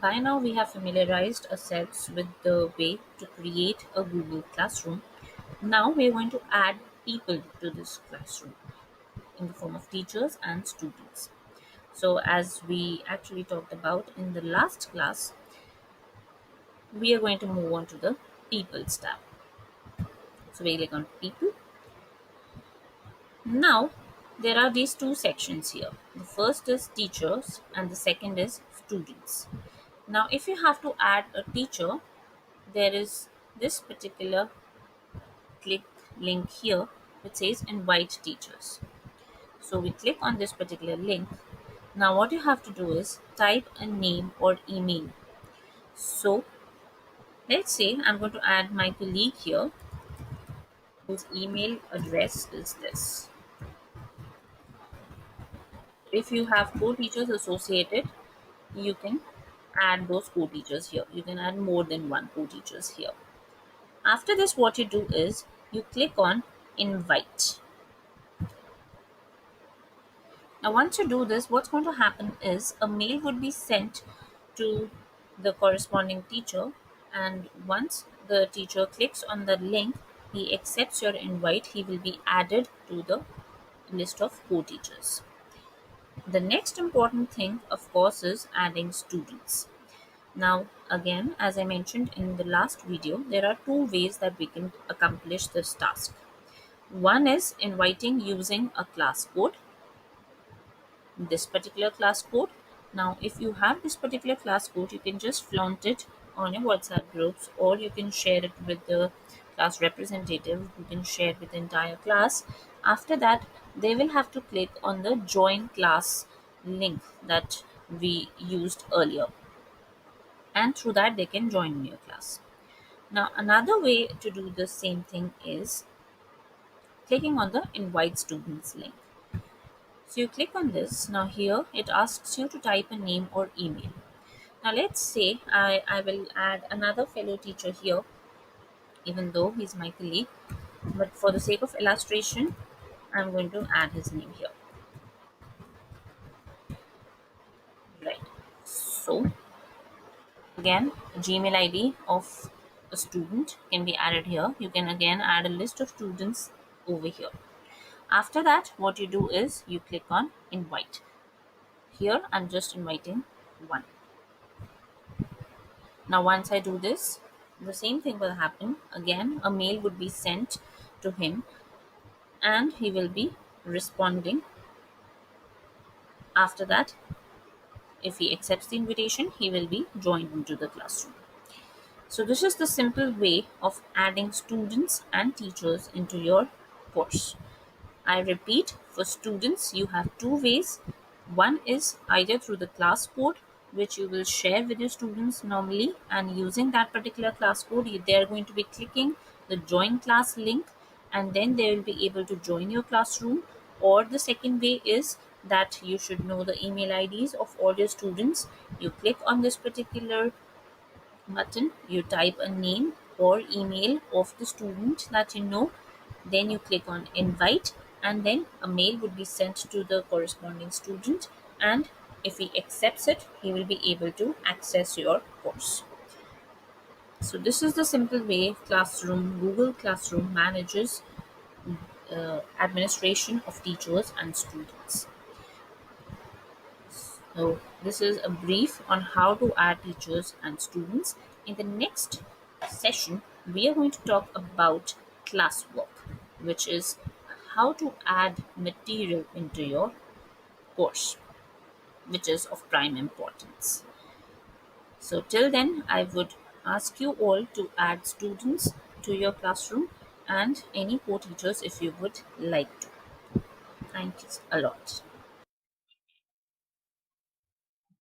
By now, we have familiarized ourselves with the way to create a Google Classroom. Now, we are going to add people to this classroom in the form of teachers and students. So, as we actually talked about in the last class, we are going to move on to the People's tab. So, we click on People. Now, there are these two sections here. The first is teachers, and the second is students. Now, if you have to add a teacher, there is this particular click link here which says invite teachers. So we click on this particular link. Now what you have to do is type a name or email. So let's say I'm going to add my colleague here whose email address is this. If you have co-teachers associated, you can add those co-teachers here. You can add more than one co-teachers here. After this, what you do is you click on invite. Now, once you do this, what's going to happen is a mail would be sent to the corresponding teacher, and once the teacher clicks on the link, he accepts your invite, he will be added to the list of co-teachers. The next important thing, of course, is adding students. Now, again, as I mentioned in the last video, there are two ways that we can accomplish this task. One is inviting using a class code, this particular class code. Now, if you have this particular class code, you can just flaunt it on your WhatsApp groups, or you can share it with the class representative. You can share it with the entire class. After that, they will have to click on the join class link that we used earlier, and through that they can join your class. Now, another way to do the same thing is clicking on the invite students link. So you click on this. Now here it asks you to type a name or email. Now let's say I will add another fellow teacher here, even though he's my colleague. But for the sake of illustration, I'm going to add his name here. Right. So again, Gmail ID of a student can be added here. You can again add a list of students over here. After that, what you do is you click on invite. Here I'm just inviting one. Now, once I do this, the same thing will happen. Again, a mail would be sent to him, and he will be responding. After that, if he accepts the invitation, he will be joined into the classroom. So this is the simple way of adding students and teachers into your course. I repeat, for students, you have two ways. One is either through the class code, which you will share with your students normally, and using that particular class code, they are going to be clicking the join class link, and then they will be able to join your classroom. Or the second way is that you should know the email IDs of all your students. You click on this particular button, you type a name or email of the student that you know, then you click on invite, and then a mail would be sent to the corresponding student, and if he accepts it, he will be able to access your course. So this is the simple way Google Classroom manages administration of teachers and students. So this is a brief on how to add teachers and students. In the next session, we are going to talk about classwork, which is how to add material into your course, which is of prime importance. So till then, I would ask you all to add students to your classroom and any co-teachers if you would like to. Thank you a lot.